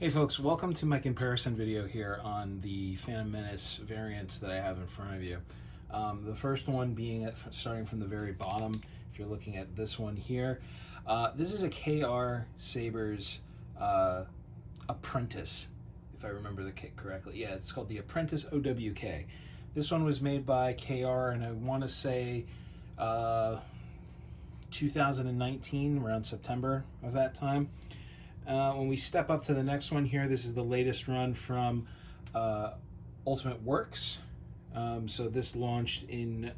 Hey folks, welcome to my comparison video here on the Phantom Menace variants that I have in front of you. The first one being starting from the very bottom, if you're looking at this one here. This is a KRxOR Apprentice, if I remember the kit correctly. Yeah, it's called the Apprentice OWK. This one was made by KR, and I want to say 2019, around September of that time. When we step up to the next one here, this is the latest run from Ultimate Works. So this launched in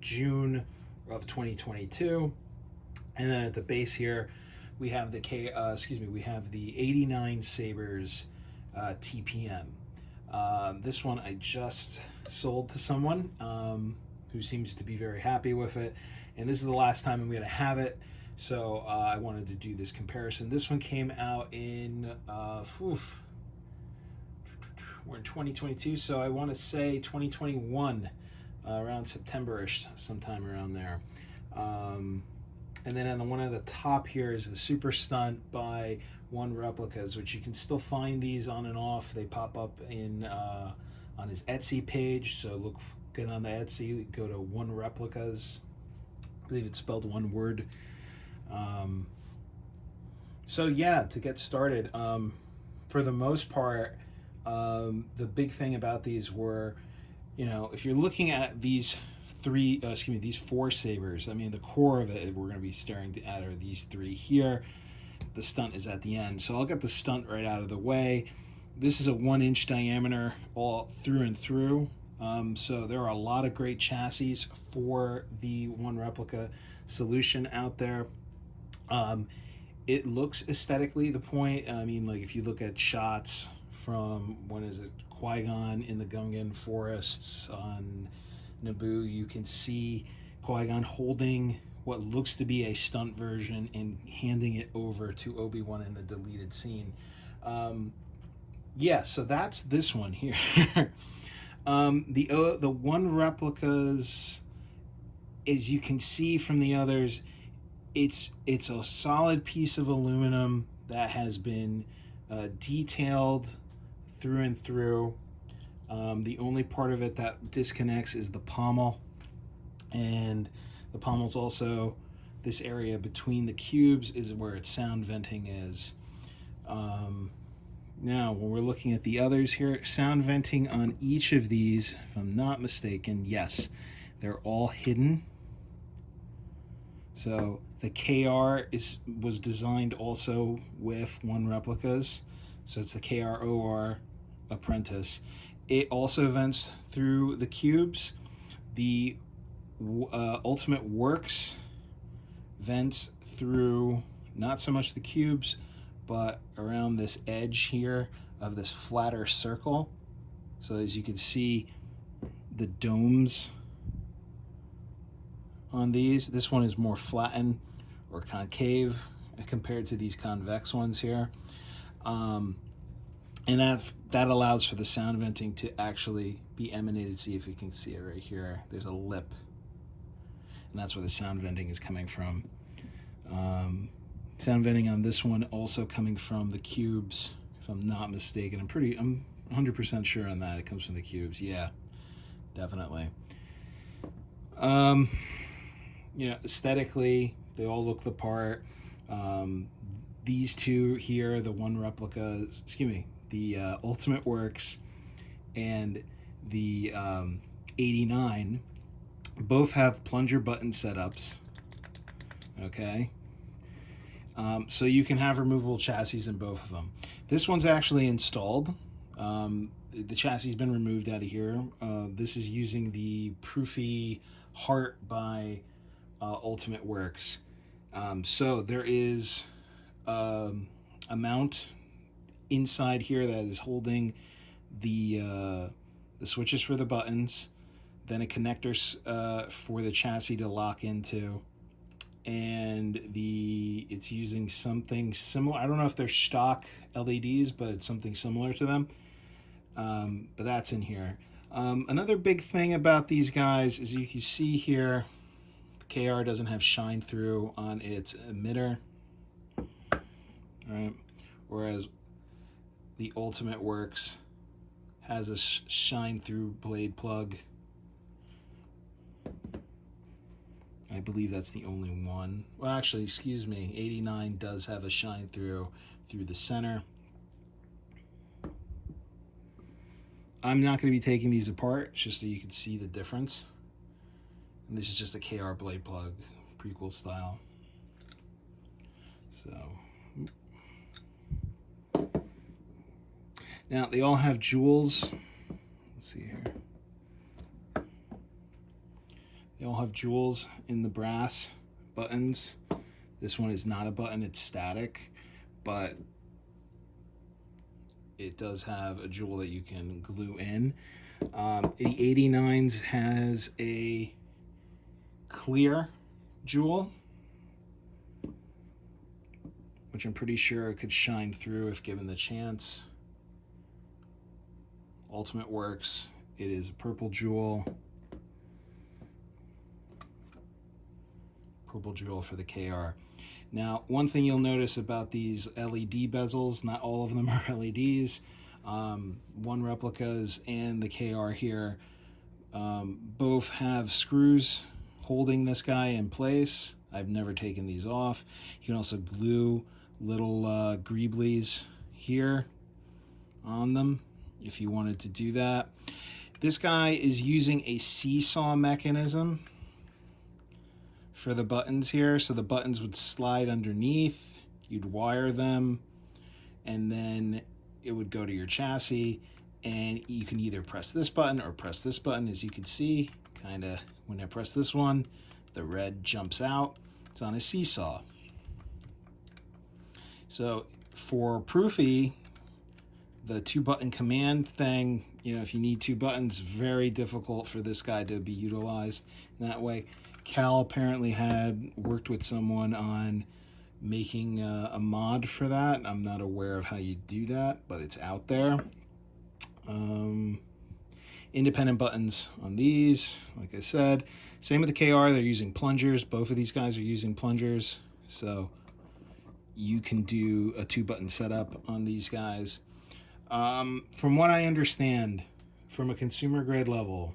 June of 2022, and then at the base here, we have the 89Sabers TPM. This one I just sold to someone who seems to be very happy with it, and this is the last time I'm going to have it. So I wanted to do this comparison. This one came out in, we're in 2022, so I want to say 2021, around September-ish, sometime around there. And then on the one at the top here is the Super Stunt by OneReplicas, which you can still find these on and off. They pop up in on his Etsy page, so look good on the Etsy. Go to OneReplicas. I believe it's spelled one word. So yeah, to get started, for the most part, the big thing about these were, if you're looking at these these four sabers, I mean, the core of it we're going to be staring at are these three here. The stunt is at the end, so I'll get the stunt right out of the way. This is a 1-inch diameter all through and through. So there are a lot of great chassis for the OneReplica solution out there. It looks aesthetically the point. I mean, like if you look at shots from, Qui-Gon in the Gungan forests on Naboo, you can see Qui-Gon holding what looks to be a stunt version and handing it over to Obi-Wan in a deleted scene. Yeah, so that's this one here. The OneReplicas, as you can see from the others, it's a solid piece of aluminum that has been detailed through and through. The only part of it that disconnects is the pommel, and the pommel's also this area between the cubes is where its sound venting is. Now, when we're looking at the others here, sound venting on each of these, if I'm not mistaken, yes, they're all hidden. So the KR was designed also with OneReplicas, so it's the KRxOR Apprentice. It also vents through the cubes. The Ultimate Works vents through not so much the cubes, but around this edge here of this flatter circle. So as you can see, the domes on these, this one is more flattened or concave compared to these convex ones here. And that allows for the sound venting to actually be emanated. See if you can see it right here. There's a lip, and that's where the sound venting is coming from. Sound venting on this one also coming from the cubes, if I'm not mistaken. I'm 100% sure on that. It comes from the cubes. Yeah, definitely. Aesthetically, they all look the part. These two here, the OneReplicas, the Ultimate Works and the 89, both have plunger button setups. Okay. So you can have removable chassis in both of them. This one's actually installed. The chassis has been removed out of here. This is using the Proofy Heart by Ultimate Works. So there is a mount inside here that is holding the switches for the buttons, then a connector for the chassis to lock into, and it's using something similar. I don't know if they're stock LEDs, but it's something similar to them. But that's in here. Another big thing about these guys is you can see here, the KR doesn't have shine through on its emitter. All right, whereas the Ultimate Works has a shine through blade plug. I believe that's the only one. Well, actually, excuse me, 89 does have a shine through the center. I'm not going to be taking these apart, just so you can see the difference. And this is just a KR blade plug, prequel style. So now they all have jewels. Let's see here. They all have jewels in the brass buttons. This one is not a button, it's static, but it does have a jewel that you can glue in. The 89s has a clear jewel, which I'm pretty sure it could shine through if given the chance. Ultimate Works, it is a purple jewel. Purple jewel for the KR. Now, one thing you'll notice about these LED bezels, not all of them are LEDs. OneReplicas and the KR here both have screws holding this guy in place. I've never taken these off. You can also glue little greeblies here on them if you wanted to do that. This guy is using a seesaw mechanism for the buttons here, so the buttons would slide underneath, you'd wire them, and then it would go to your chassis, and you can either press this button or press this button. As you can see, kind of when I press this one, the red jumps out. It's on a seesaw. So for Proofy, the 2-button command thing, you know, if you need 2 buttons, very difficult for this guy to be utilized in that way. Cal apparently had worked with someone on making a mod for that. I'm not aware of how you do that, but it's out there. Independent buttons on these, like I said. Same with the KR, they're using plungers. Both of these guys are using plungers, so you can do a 2-button setup on these guys. From what I understand, from a consumer grade level,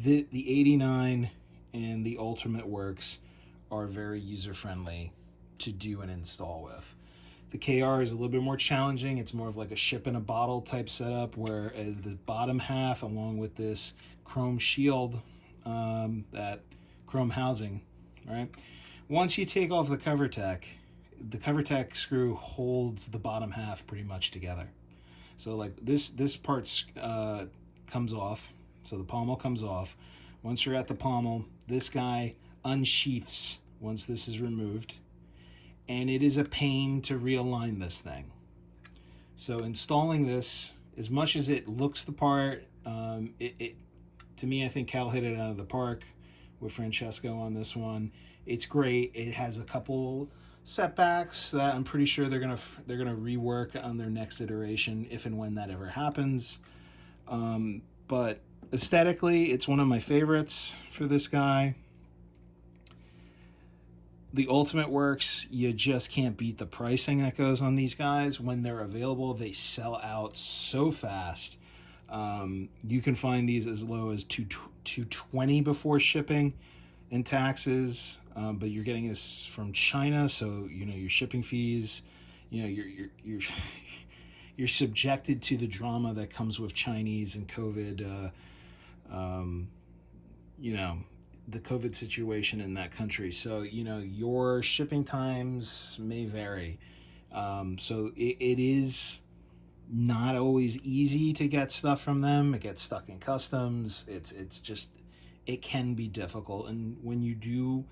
the 89 and the Ultimate Works are very user-friendly to do and install with. The KR is a little bit more challenging. It's more of like a ship-in-a-bottle type setup, whereas the bottom half, along with this chrome shield, that chrome housing, right? Once you take off the cover-tech screw holds the bottom half pretty much together. So like this part comes off. So the pommel comes off. Once you're at the pommel, this guy unsheaths once this is removed. And it is a pain to realign this thing. So installing this, as much as it looks the part, to me, I think Cal hit it out of the park with Francesco on this one. It's great. It has a couple setbacks that I'm pretty sure they're gonna rework on their next iteration if and when that ever happens. But aesthetically, it's one of my favorites for this guy. The Ultimate Works, you just can't beat the pricing that goes on these guys. When they're available, they sell out so fast. You can find these as low as $220 before shipping and taxes, but you're getting this from China, so you know your shipping fees. You know you're subjected to the drama that comes with Chinese and COVID. You know, the COVID situation in that country. So, you know, your shipping times may vary. So it is not always easy to get stuff from them. It gets stuck in customs. It's just, it can be difficult. And when you do,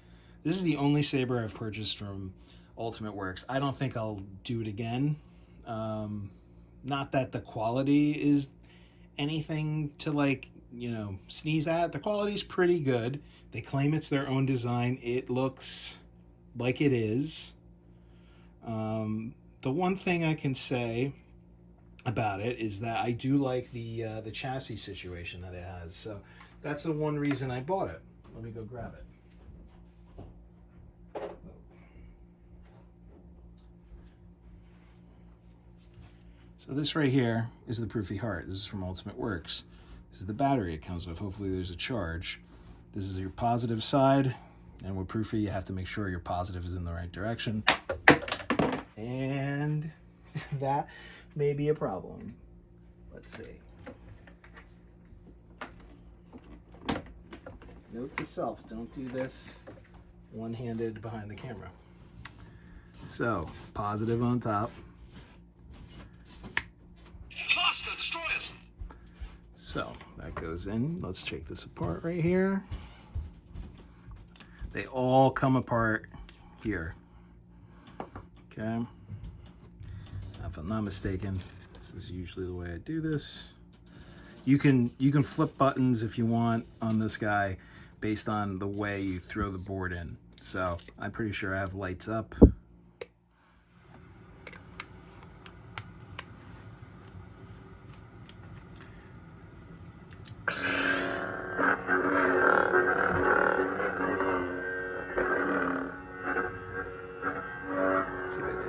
this is the only saber I've purchased from Ultimate Works. I don't think I'll do it again. Not that the quality is anything to like, you know, sneeze at. The quality's pretty good. They claim it's their own design. It looks like it is. The one thing I can say about it is that I do like the chassis situation that it has. So that's the one reason I bought it. Let me go grab it. So this right here is the Proofy Heart. This is from Ultimate Works. This is the battery it comes with. Hopefully there's a charge. This is your positive side. And with Proofy, you have to make sure your positive is in the right direction. And that may be a problem. Let's see. Note to self, don't do this one-handed behind the camera. So, positive on top. Master, destroy us! So, that goes in. Let's take this apart right here. They all come apart here. Okay. If I'm not mistaken, this is usually the way I do this. You can flip buttons if you want on this guy based on the way you throw the board in. So I'm pretty sure I have lights up. Let's see if I do it.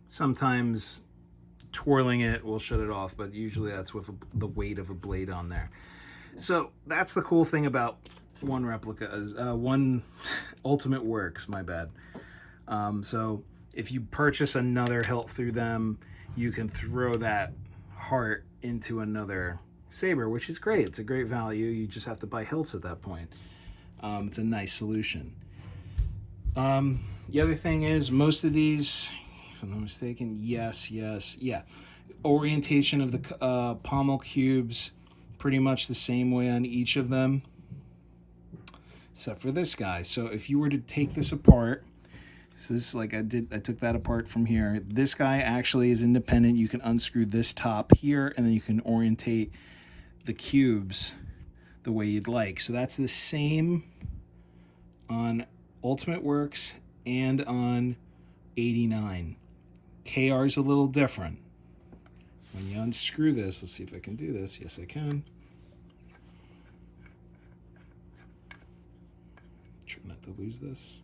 Sometimes twirling it will shut it off, but usually that's with the weight of a blade on there. So that's the cool thing about One Ultimate Works, my bad. So if you purchase another hilt through them, you can throw that heart into another saber, which is great. It's a great value. You just have to buy hilts at that point. It's a nice solution. The other thing is most of these, if I'm not mistaken, yeah. Orientation of the pommel cubes, pretty much the same way on each of them, except for this guy. So if you were to take this apart, so this is like I took that apart from here. This guy actually is independent. You can unscrew this top here, and then you can orientate the cubes the way you'd like. So that's the same on Ultimate Works and on 89. KR is a little different. When you unscrew this, let's see if I can do this. Yes, I can. Try not to lose this.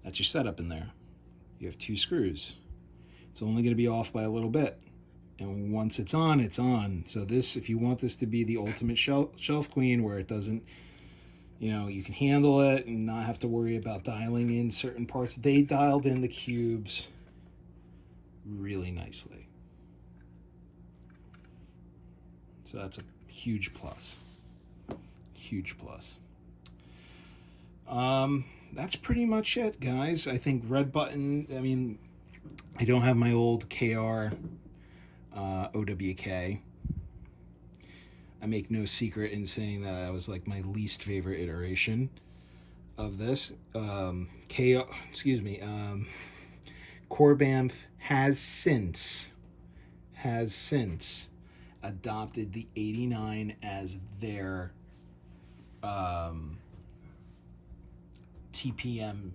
That's your setup in there. You have 2 screws. It's only going to be off by a little bit. And once it's on, it's on. So this, if you want this to be the ultimate shelf queen where it doesn't, you can handle it and not have to worry about dialing in certain parts. They dialed in the cubes really nicely. So that's a huge plus. Huge plus. That's pretty much it, guys. I think red button, I don't have my old KR OWK. I make no secret in saying that was like my least favorite iteration of this. Korbanth has since adopted the 89 as their TPM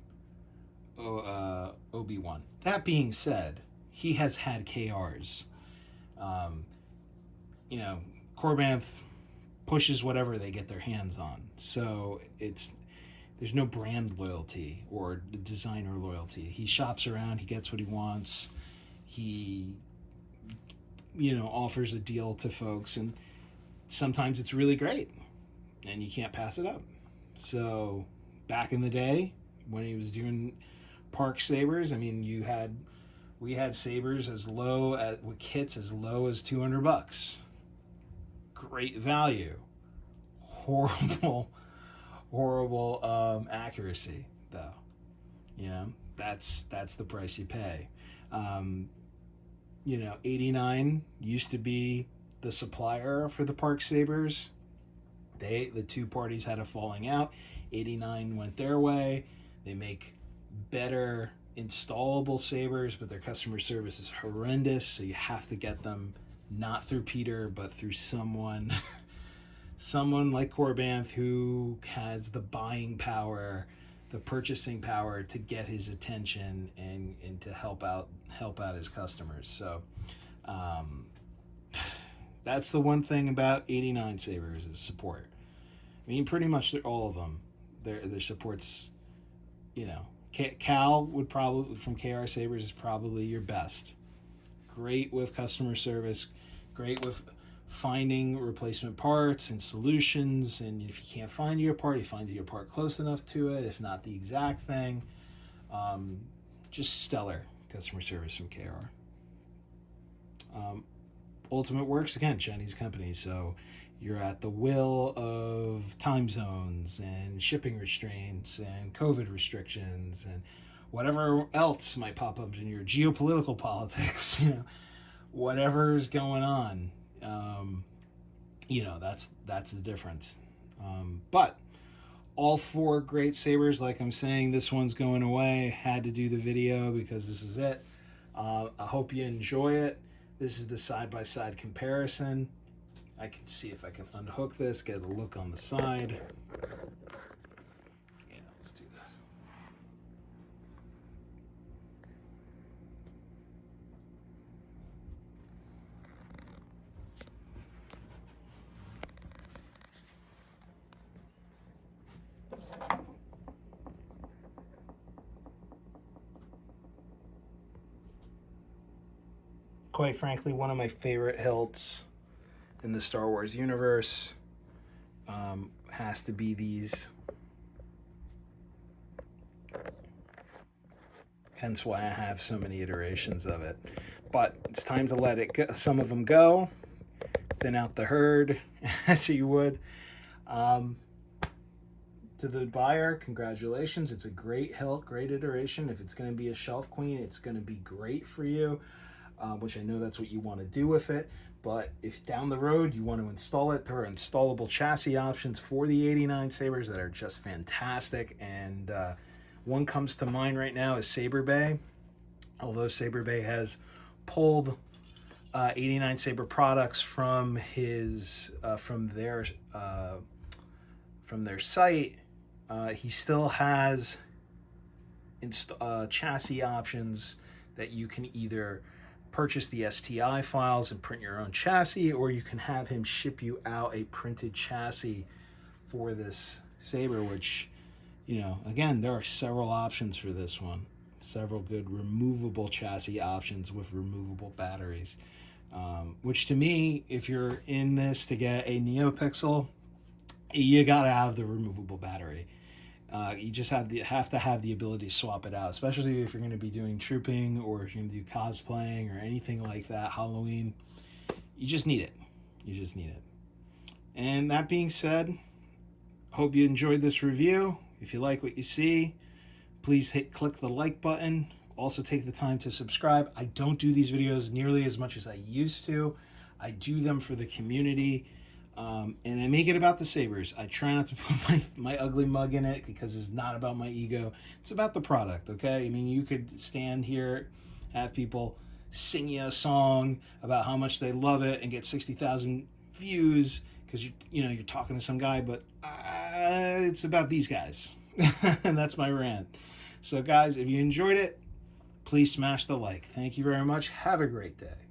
OWK1. That being said, he has had KRs. Korbanth pushes whatever they get their hands on. So there's no brand loyalty or designer loyalty. He shops around, he gets what he wants. He offers a deal to folks, and sometimes it's really great and you can't pass it up. So back in the day when he was doing park sabers, we had sabers with kits as low as $200. Great value. Horrible accuracy though. That's the price you pay. 89 used to be the supplier for the park sabers. The two parties had a falling out. 89 went their way. They make better installable sabers, but their customer service is horrendous, so you have to get them not through Peter but through someone someone like Korbanth who has the buying power, the purchasing power to get his attention and to help out his customers. So that's the one thing about 89Sabers is support. I mean, pretty much all of them. Their support's, you know, Cal would probably, from KRxOR is probably your best. Great with customer service, great with finding replacement parts and solutions, and if you can't find your part, he finds you a part close enough to it, if not the exact thing. Just stellar customer service from KRxOR. Ultimate Works, again, Chinese company, so you're at the will of time zones and shipping restraints and COVID restrictions and whatever else might pop up in your geopolitical politics, you know, whatever's going on. You know, that's the difference. But all 4 great sabers, like I'm saying, this one's going away. Had to do the video because this is it. I hope you enjoy it. This is the side-by-side comparison. I can see if I can unhook this, get a look on the side. Yeah, let's do this. Quite frankly, one of my favorite hilts in the Star Wars universe. Has to be these. Hence why I have so many iterations of it. But it's time to let it go. Some of them go. Thin out the herd, as you would. To the buyer, congratulations. It's a great hilt, great iteration. If it's going to be a shelf queen, it's going to be great for you, which I know that's what you want to do with it. But if down the road you want to install it, there are installable chassis options for the 89Sabers that are just fantastic. And one comes to mind right now is Saber Bay. Although Saber Bay has pulled 89Saber products from their site, he still has chassis options that you can either purchase the STI files and print your own chassis, or you can have him ship you out a printed chassis for this saber, which, you know, again, there are several options for this one. Several good removable chassis options with removable batteries, which to me, if you're in this to get a NeoPixel, you gotta have the removable battery. You just have to have the ability to swap it out, especially if you're going to be doing trooping or if you're going to do cosplaying or anything like that, Halloween. You just need it. You just need it. And that being said, hope you enjoyed this review. If you like what you see, please click the like button. Also take the time to subscribe. I don't do these videos nearly as much as I used to. I do them for the community. And I make it about the sabers. I try not to put my ugly mug in it because it's not about my ego. It's about the product, okay? I mean, you could stand here, have people sing you a song about how much they love it and get 60,000 views because you're talking to some guy, but it's about these guys. And that's my rant. So guys, if you enjoyed it, please smash the like. Thank you very much. Have a great day.